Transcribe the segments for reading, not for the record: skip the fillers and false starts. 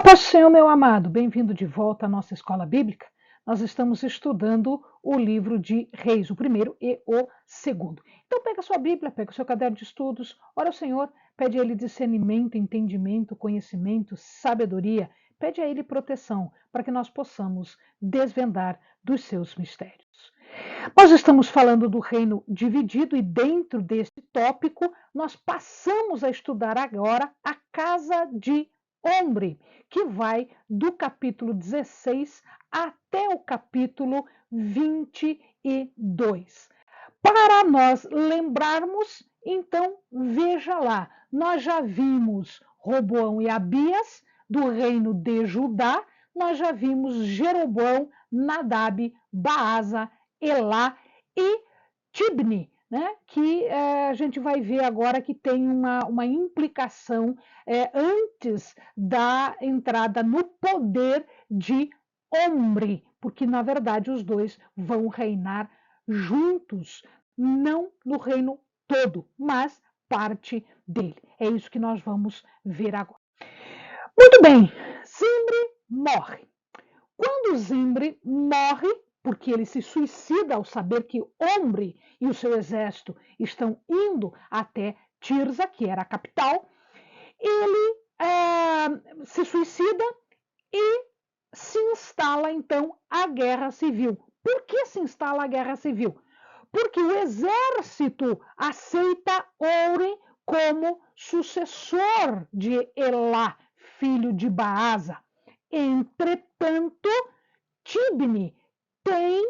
Paz do Senhor, meu amado, bem-vindo de volta à nossa escola bíblica. Nós estamos estudando o livro de Reis, o primeiro e o segundo. Então pega a sua Bíblia, pega o seu caderno de estudos, ora ao Senhor, pede a Ele discernimento, entendimento, conhecimento, sabedoria, pede a Ele proteção, para que nós possamos desvendar dos seus mistérios. Nós estamos falando do reino dividido e dentro deste tópico nós passamos a estudar agora a casa de Omri, que vai do capítulo 16 até o capítulo 22. Para nós lembrarmos, então, veja lá, nós já vimos Roboão e Abias, do reino de Judá, nós já vimos Jeroboão, Nadab, Baasa, Elá e Tibni, né? Que a gente vai ver agora que tem uma implicação antes da entrada no poder de Omri, porque na verdade os dois vão reinar juntos, não no reino todo, mas parte dele. É isso que nós vamos ver agora. Muito bem, Zimri morre. Quando Zimri morre, porque ele se suicida ao saber que Omri e o seu exército estão indo até Tirza, que era a capital, ele se suicida e se instala então a guerra civil. Por que se instala a guerra civil? Porque o exército aceita Omri como sucessor de Elá, filho de Baasa. Entretanto, Tibni tem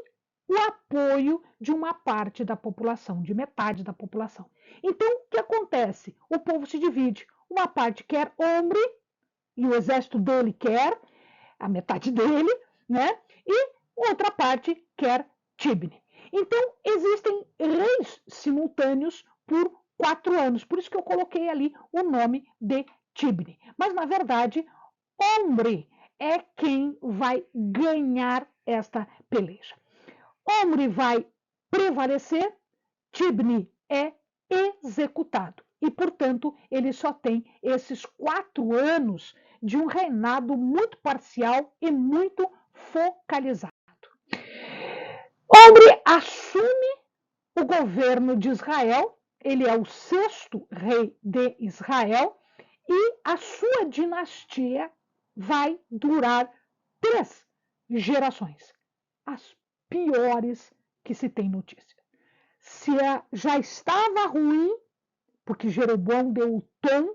o apoio de uma parte da população, de metade da população. Então, o que acontece? O povo se divide. Uma parte quer Omri, e o exército dele quer, a metade dele, né? E outra parte quer Tibni. Então, existem reis simultâneos por 4 anos. Por isso que eu coloquei ali o nome de Tibni. Mas, na verdade, Omri é quem vai ganhar esta peleja. Omri vai prevalecer, Tibni é executado. E, portanto, ele só tem esses 4 anos de um reinado muito parcial e muito focalizado. Omri assume o governo de Israel, ele é o 6º rei de Israel, e a sua dinastia vai durar 3 gerações, as piores que se tem notícia. Se já estava ruim, porque Jeroboão deu o tom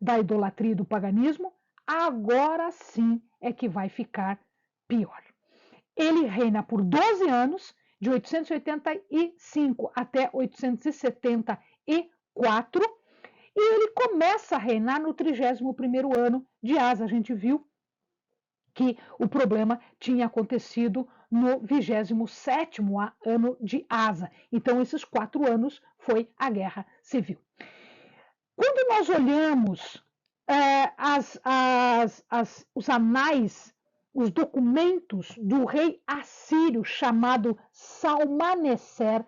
da idolatria e do paganismo, agora sim é que vai ficar pior. Ele reina por 12 anos, de 885 até 874, e ele começa a reinar no 31º ano de Asa. A gente viu que o problema tinha acontecido no 27º ano de Asa. Então, esses 4 anos foi a guerra civil. Quando nós olhamos os anais, os documentos do rei assírio chamado Salmaneser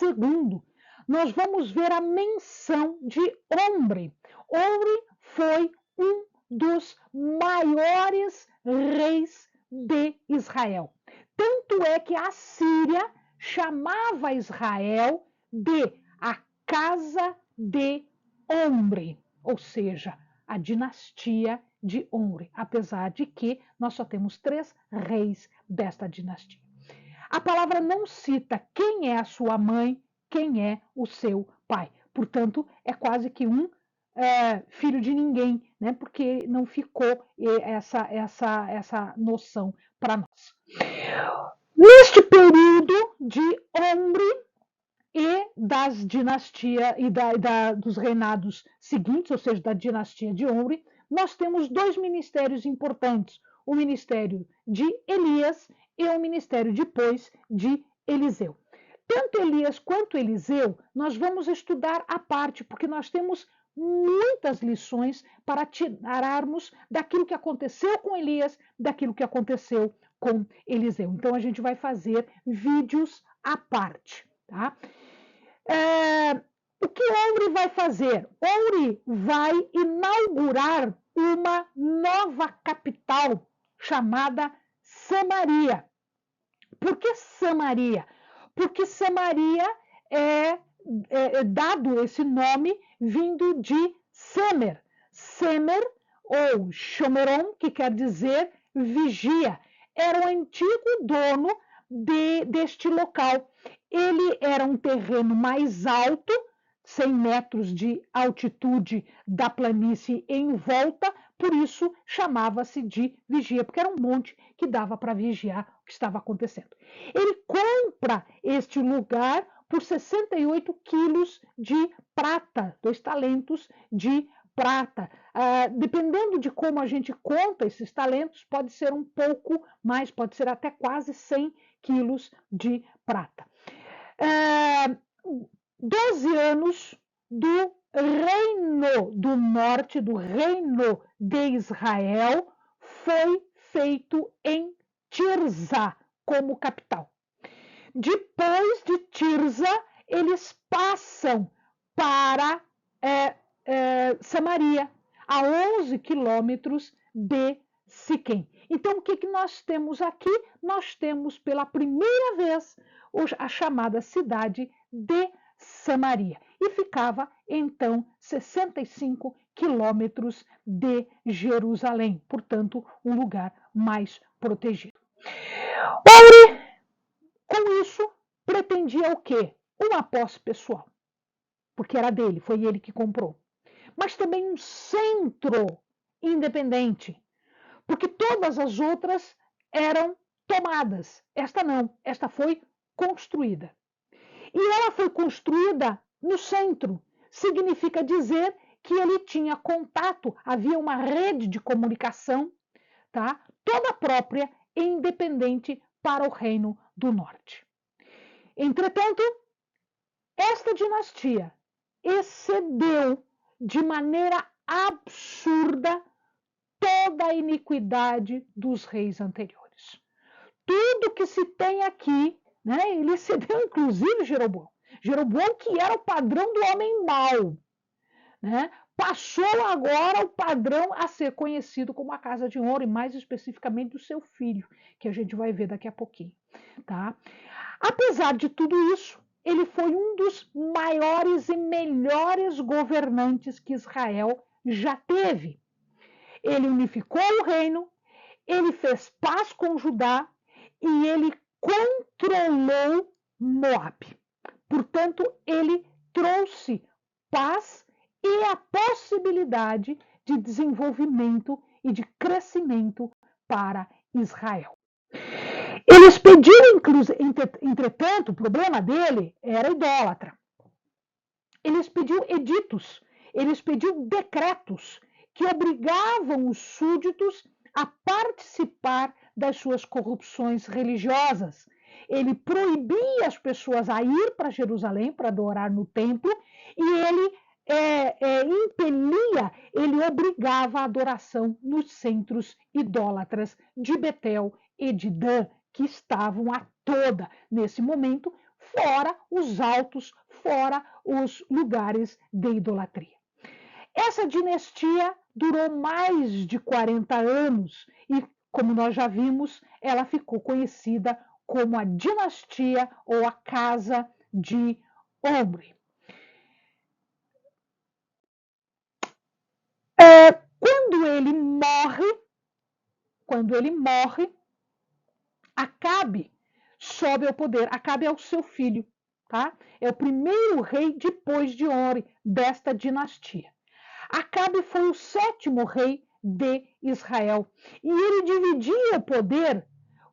II, nós vamos ver a menção de Omri. Omri foi um dos maiores reis de Israel. Tanto é que a Síria chamava Israel de a casa de Omri, ou seja, a dinastia de Omri, apesar de que nós só temos 3 reis desta dinastia. A palavra não cita quem é a sua mãe, quem é o seu pai. Portanto, é quase que um filho de ninguém, né? Porque não ficou essa noção para nós. Neste período de Omri e das dinastias e dos reinados seguintes, ou seja, da dinastia de Omri, nós temos 2 ministérios importantes: o ministério de Elias e o ministério depois de Eliseu. Tanto Elias quanto Eliseu, nós vamos estudar à parte, porque nós temos muitas lições para tirarmos daquilo que aconteceu com Elias, daquilo que aconteceu com Eliseu. Então, a gente vai fazer vídeos à parte, tá? O que Omri vai fazer? Omri vai inaugurar uma nova capital chamada Samaria. Por que Samaria? Porque Samaria é dado esse nome vindo de Semer. Semer, ou Shomeron, que quer dizer vigia. Era o antigo dono deste local. Ele era um terreno mais alto, 100 metros de altitude da planície em volta, por isso chamava-se de vigia, porque era um monte que dava para vigiar o que estava acontecendo. Ele compra este lugar por 68 quilos de prata, 2 talentos de prata. Dependendo de como a gente conta esses talentos, pode ser um pouco mais, pode ser até quase 100 quilos de prata. 12 anos do reino do norte, do reino de Israel, foi feito em Tirza como capital. Depois de Tirza, eles passam para Samaria, a 11 quilômetros de Siquém. Então, o que nós temos aqui? Nós temos pela primeira vez a chamada cidade de Samaria. E ficava, então, 65 quilômetros de Jerusalém, portanto, um lugar mais protegido. Ouri, com isso, pretendia o quê? Uma posse pessoal, porque era dele, foi ele que comprou. Mas também um centro independente, porque todas as outras eram tomadas. Esta não, esta foi construída. E ela foi construída no centro. Significa dizer que ele tinha contato, havia uma rede de comunicação, tá? Toda própria e independente para o Reino do Norte. Entretanto, esta dinastia excedeu de maneira absurda toda a iniquidade dos reis anteriores. Tudo que se tem aqui, né, ele excedeu inclusive Jeroboão. Jeroboão, que era o padrão do homem mau, né, passou agora o padrão a ser conhecido como a Casa de Ouro, e mais especificamente do seu filho, que a gente vai ver daqui a pouquinho. Tá? Apesar de tudo isso, ele foi um dos maiores e melhores governantes que Israel já teve. Ele unificou o reino, ele fez paz com Judá e ele controlou Moabe. Portanto, ele trouxe paz e a possibilidade de desenvolvimento e de crescimento para Israel. Eles pediram, entretanto, o problema dele era idólatra. Eles pediam editos, eles pediam decretos que obrigavam os súditos a participar das suas corrupções religiosas. Ele proibia as pessoas a ir para Jerusalém para adorar no templo e ele impelia, ele obrigava a adoração nos centros idólatras de Betel e de Dan, que estavam a toda nesse momento, fora os altos, fora os lugares de idolatria. Essa dinastia durou mais de 40 anos e, como nós já vimos, ela ficou conhecida como a dinastia ou a Casa de Omri. Quando ele morre, Acabe sobe ao poder. Acabe é o seu filho, tá? É o primeiro rei depois de Omri desta dinastia. Acabe foi o 7º rei de Israel e ele dividia o poder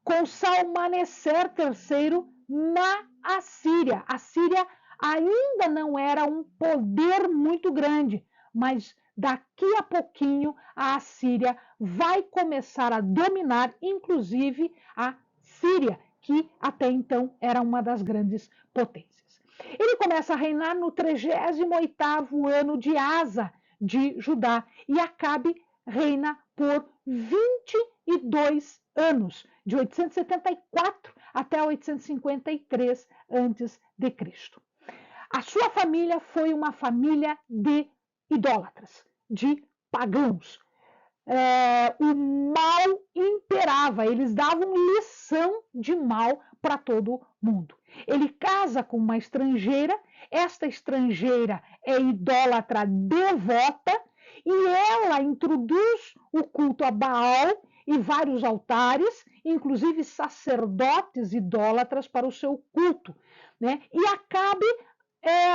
com Salmaneser III na Assíria. A Síria ainda não era um poder muito grande, mas daqui a pouquinho a Assíria vai começar a dominar, inclusive a Síria, que até então era uma das grandes potências. Ele começa a reinar no 38º ano de Asa de Judá e Acabe reina por 22 anos, de 874 até 853 a.C. A sua família foi uma família de idólatras, de pagãos. o mal imperava, eles davam lição de mal para todo mundo. Ele casa com uma estrangeira, esta estrangeira é idólatra devota, e ela introduz o culto a Baal e vários altares, inclusive sacerdotes idólatras para o seu culto, né? E Acabe,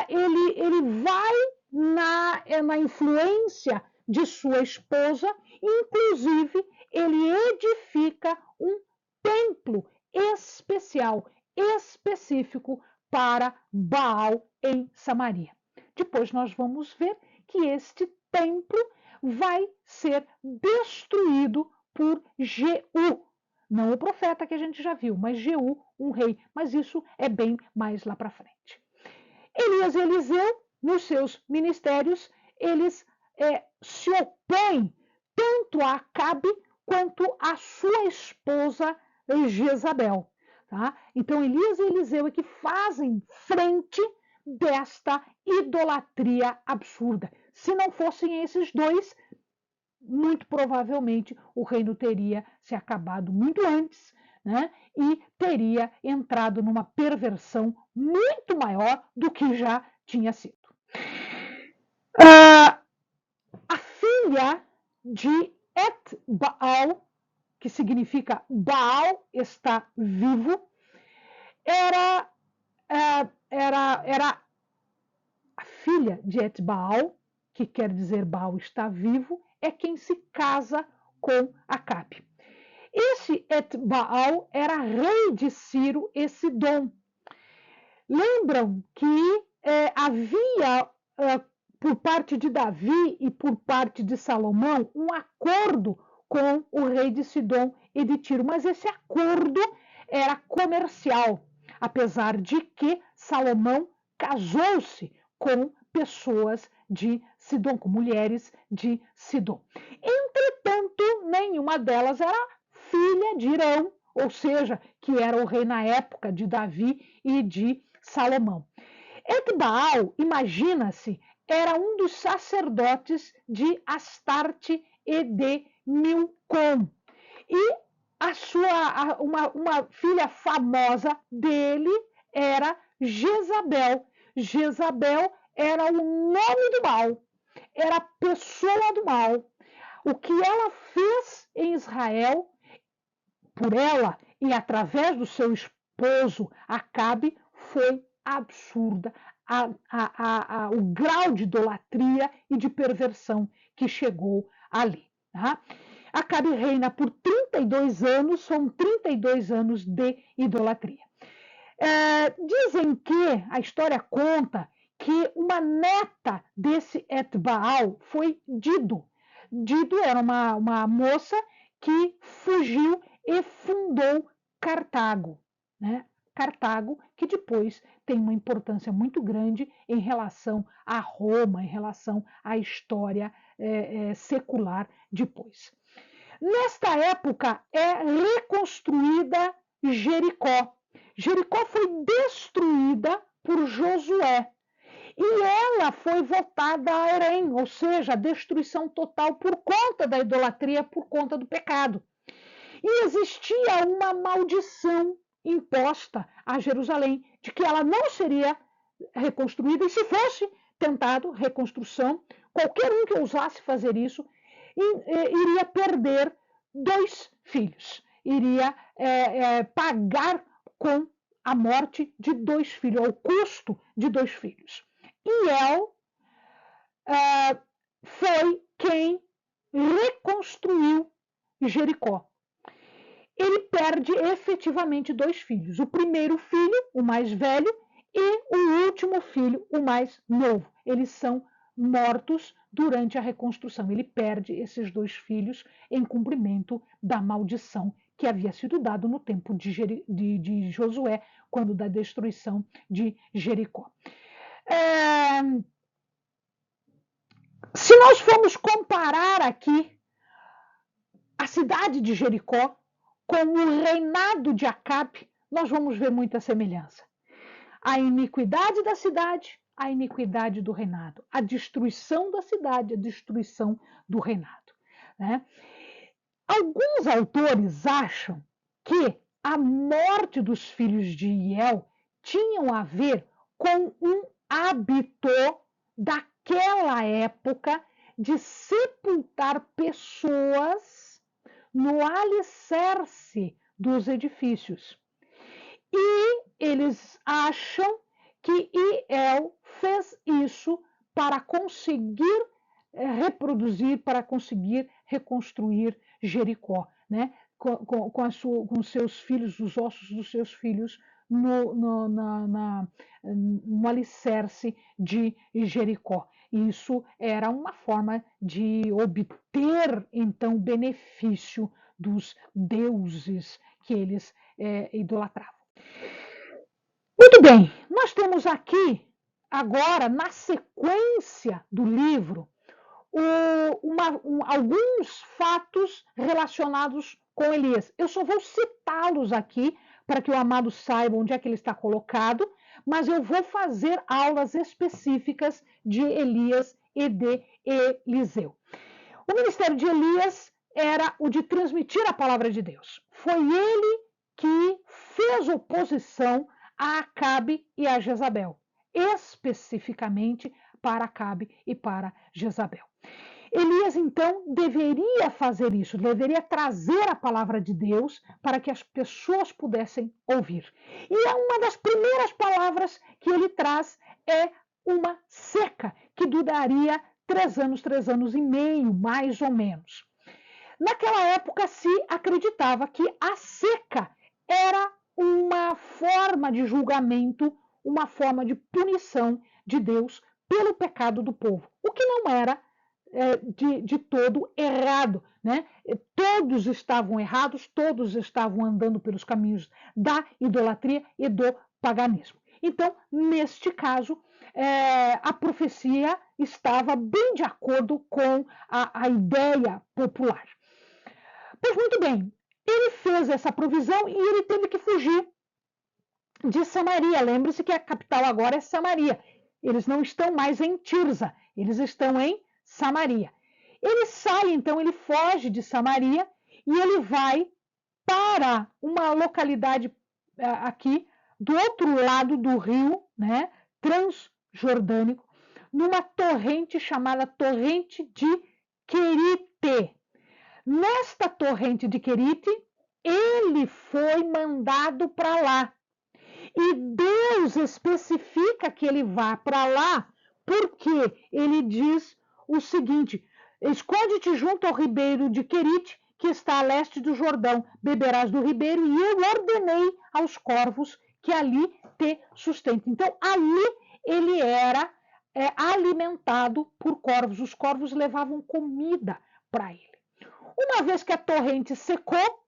ele vai na influência de sua esposa, inclusive ele edifica um templo especial, específico para Baal em Samaria. Depois nós vamos ver que este templo vai ser destruído por Jeú, não o profeta que a gente já viu, mas Jeú, um rei, mas isso é bem mais lá para frente. Elias e Eliseu, nos seus ministérios, eles se opõem tanto a Acabe quanto a sua esposa Jezabel. Tá? Então, Elias e Eliseu é que fazem frente desta idolatria absurda. Se não fossem esses dois, muito provavelmente o reino teria se acabado muito antes, né? E teria entrado numa perversão muito maior do que já tinha sido. A filha de Et-Baal, que significa Baal está vivo, era a filha de Et-Baal, que quer dizer Baal está vivo, é quem se casa com Acabe. Esse Et-Baal era rei de Ciro e Sidom. Lembram que havia, por parte de Davi e por parte de Salomão, um acordo com o rei de Sidom e de Tiro, mas esse acordo era comercial, apesar de que Salomão casou-se com pessoas de Sidom, com mulheres de Sidom. Entretanto, nenhuma delas era filha de Irão, ou seja, que era o rei na época de Davi e de Salomão. Et-Baal, imagina-se, era um dos sacerdotes de Astarte e de Milcom. E uma filha famosa dele era Jezabel. Jezabel era o nome do mal, era a pessoa do mal. O que ela fez em Israel, por ela e através do seu esposo Acabe, foi absurda. O grau de idolatria e de perversão que chegou ali. Tá? Acabe reina por 32 anos, são 32 anos de idolatria. Dizem que, a história conta, que uma neta desse Et-Baal foi Dido. Dido era uma moça que fugiu e fundou Cartago, né? Cartago, que depois tem uma importância muito grande em relação a Roma, em relação à história secular depois. Nesta época é reconstruída Jericó. Jericó foi destruída por Josué e ela foi votada a Herém, ou seja, a destruição total por conta da idolatria, por conta do pecado. E existia uma maldição imposta a Jerusalém, de que ela não seria reconstruída, e se fosse tentado reconstrução, qualquer um que ousasse fazer isso iria perder 2 filhos, iria pagar com a morte de 2 filhos, ao custo de 2 filhos. E El foi quem reconstruiu Jericó. Ele perde efetivamente 2 filhos. O primeiro filho, o mais velho, e o último filho, o mais novo. Eles são mortos durante a reconstrução. Ele perde esses 2 filhos em cumprimento da maldição que havia sido dado no tempo de Josué, quando da destruição de Jericó. Se nós formos comparar aqui a cidade de Jericó com o reinado de Acabe, nós vamos ver muita semelhança. A iniquidade da cidade, a iniquidade do reinado, a destruição da cidade, a destruição do reinado. né? Alguns autores acham que a morte dos filhos de Iel tinham a ver com um hábito daquela época de sepultar pessoas no alicerce dos edifícios. E eles acham que Iel fez isso para conseguir reproduzir, para conseguir reconstruir Jericó, né? Com seus filhos, os ossos dos seus filhos no alicerce de Jericó. Isso era uma forma de obter, então, benefício dos deuses que eles idolatravam. Muito bem, nós temos aqui, agora, na sequência do livro, alguns fatos relacionados com Elias. Eu só vou citá-los aqui para que o amado saiba onde é que ele está colocado, mas eu vou fazer aulas específicas de Elias e de Eliseu. O ministério de Elias era o de transmitir a palavra de Deus. Foi ele que fez oposição a Acabe e a Jezabel, especificamente para Acabe e para Jezabel. Elias, então, deveria fazer isso, deveria trazer a palavra de Deus para que as pessoas pudessem ouvir. E uma das primeiras palavras que ele traz é uma seca, que duraria 3 anos e meio, mais ou menos. Naquela época se acreditava que a seca era uma forma de julgamento, uma forma de punição de Deus pelo pecado do povo, o que não era de todo errado, né? Todos estavam errados, todos estavam andando pelos caminhos da idolatria e do paganismo. Então, neste caso, a profecia estava bem de acordo com a ideia popular. Pois muito bem, ele fez essa provisão e ele teve que fugir de Samaria. Lembre-se que a capital agora é Samaria. Eles não estão mais em Tirza, eles estão em Samaria. Ele sai, então, ele foge de Samaria e ele vai para uma localidade aqui do outro lado do rio, né, transjordânico, numa torrente chamada Torrente de Querite. Nesta torrente de Querite, ele foi mandado para lá. E Deus especifica que ele vá para lá porque ele diz o seguinte: esconde-te junto ao ribeiro de Querite, que está a leste do Jordão, beberás do ribeiro, e eu ordenei aos corvos que ali te sustentem. Então, ali ele era alimentado por corvos. Os corvos levavam comida para ele. Uma vez que a torrente secou,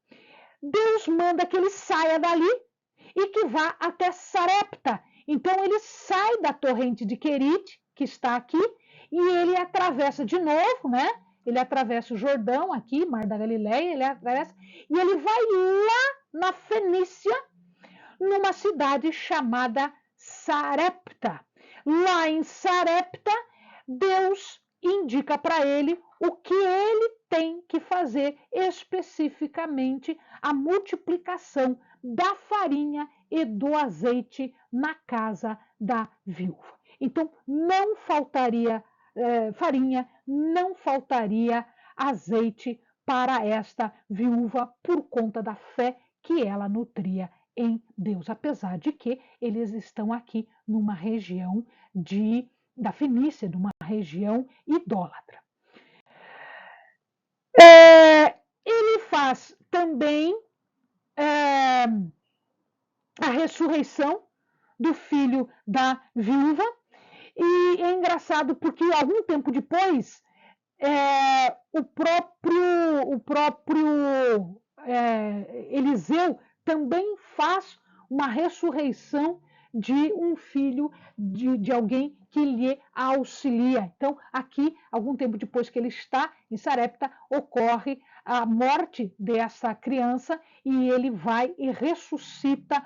Deus manda que ele saia dali e que vá até Sarepta. Então ele sai da torrente de Querite, que está aqui, e ele atravessa de novo, né? Ele atravessa o Jordão aqui, Mar da Galileia, ele atravessa, e ele vai lá na Fenícia, numa cidade chamada Sarepta. Lá em Sarepta, Deus indica para ele o que ele tem que fazer, especificamente a multiplicação da farinha e do azeite na casa da viúva. Então, não faltaria farinha, não faltaria azeite para esta viúva por conta da fé que ela nutria em Deus, apesar de que eles estão aqui numa região da Fenícia, numa região idólatra. Ele faz também a ressurreição do filho da viúva, e é engraçado porque algum tempo depois o próprio Eliseu também faz uma ressurreição de um filho de alguém que lhe auxilia. Então, aqui, algum tempo depois que ele está em Sarepta, ocorre a morte dessa criança e ele vai e ressuscita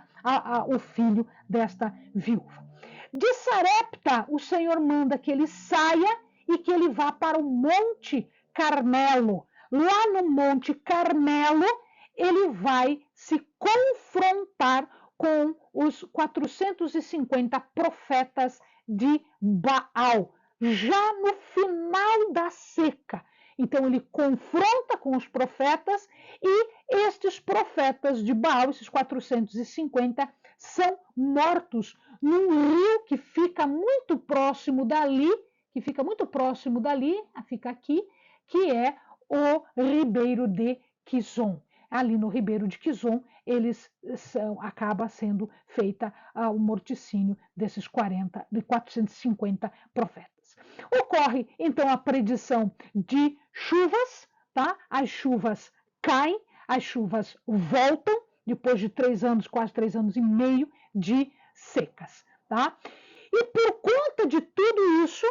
o filho desta viúva. De Sarepta, o Senhor manda que ele saia e que ele vá para o Monte Carmelo. lá no Monte Carmelo, ele vai se confrontar com os 450 profetas de Baal, já no final da seca. Então, ele confronta com os profetas e estes profetas de Baal, esses 450, são mortos num rio que fica muito próximo dali, fica aqui, que é o Ribeiro de Quizon. Ali no Ribeiro de Quizon, acaba sendo feita o morticínio desses 450 profetas. Ocorre, então, a predição de chuvas, tá? As chuvas caem, as chuvas voltam, depois de 3 anos, quase 3 anos e meio de secas, tá? E por conta de tudo isso,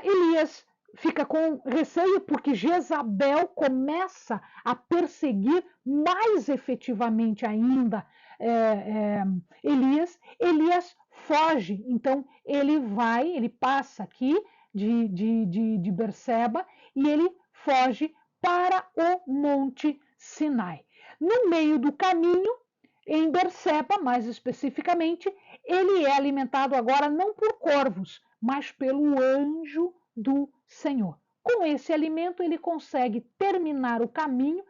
Elias fica com receio porque Jezabel começa a perseguir mais efetivamente ainda Elias. Elias foge, então ele passa aqui de Berseba e ele foge para o Monte Sinai. No meio do caminho, em Berseba, mais especificamente, ele é alimentado agora não por corvos, mas pelo anjo do Senhor. Com esse alimento, ele consegue terminar o caminho,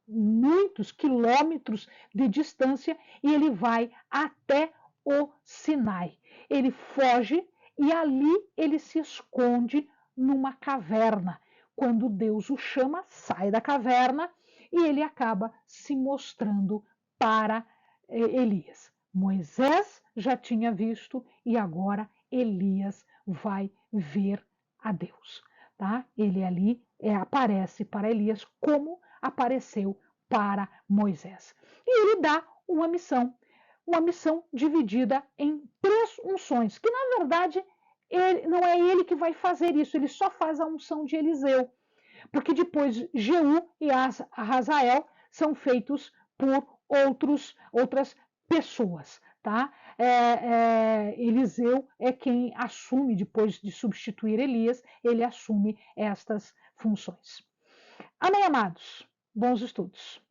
muitos quilômetros de distância, e ele vai até o Sinai. Ele foge e ali ele se esconde numa caverna. Quando Deus o chama, sai da caverna e ele acaba se mostrando para Elias. Moisés já tinha visto e agora Elias vai ver a Deus. Tá? Ele ali aparece para Elias como apareceu para Moisés. E ele dá uma missão dividida em 3 unções, que na verdade não é ele que vai fazer isso, ele só faz a unção de Eliseu, porque depois Jeú e Hazael são feitos por outras pessoas, tá? Eliseu é quem assume, depois de substituir Elias, ele assume estas funções. Amém, amados? Bons estudos.